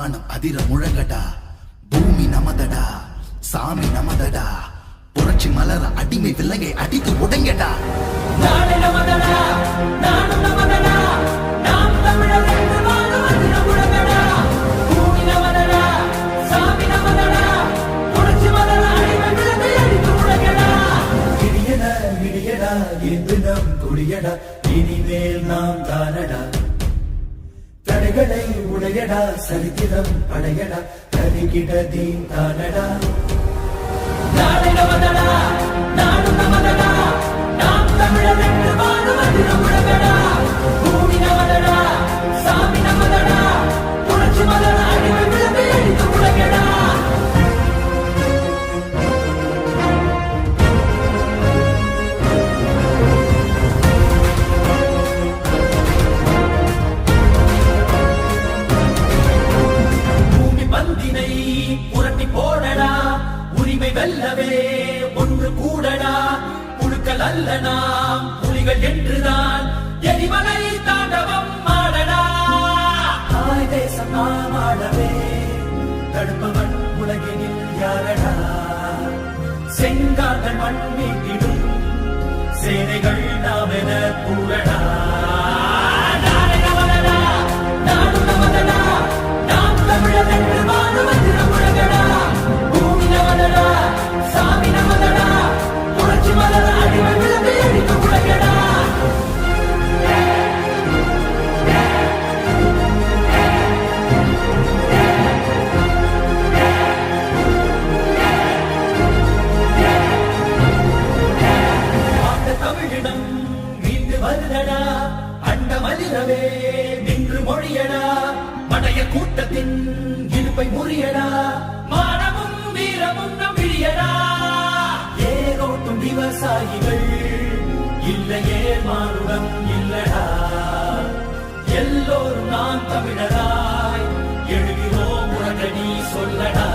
வானம் அதிர முழங்கடா, பூமி நமதடா, சாமி நமதடா, புரட்சி மலர அடிமை விலங்கை அடித்து உடைங்கடா. நாடு நமதடா, நாடு நமதடா, நாம் தமிழர் என்று வாழும் அதிர முழங்கடா, பூமி நமதடா, சாமி நமதடா, புரட்சி மலர அடிமை விலங்கை அடித்து உடைங்கடா. இடியடா இடியடா என்று நம் கொடியடா, இனிமேல் நாம் தானடா. தடைகளை உடையடா, சரித்திரம் படையடா, கருகிட தீன் தானடா. நாடு நமதடா, நாடு நமதடா, நாம் தமிழர் என்று வாழும் அதிர முழங்கடா, பூமி நமதடா, சாமி நமதடா, புரட்சி மலர அடிமை விலங்கை அடித்து உடைங்கடா. பந்தினை புரட்டி போடடா, உரிமை வெல்லவே ஒன்று கூடடா, புழுக்கள் அல்ல நாம் புலிகள் என்றுதான் எரிமலை தாண்டவம் ஆடடா. தாய் தேசம் நாம் ஆடவே தடுப்பவன் உலகினில் யாரடா. செங்கார்கள் மண் மீட்டிடும் சேனைகள் நாம் என கூடடா. நாடு நமதடா, நாடு நமதடா, நாம் தமிழர் என்று வாழும் அதிர முழங்கடா, பூமி நமதடா, சாமி நமதடா, புரட்சி மலர அடிமை விலங்கை அடித்து உடைங்கடா. ஆண்ட தமிழிடம் மீண்டு வருதடா, அண்டமலிரவே நின்று மொழியடா, படைய கூட்டத்தின் இருப்பை முறியடா, மானமும் வீரமும் நம் விழியடா. ஏரோட்டும் விவசாயிகள் இல்லையே மானுடம் இல்லடா. எல்லோரும் நாம் தமிழராய் எழுகிறோம் உறக்க நீ சொல்லடா.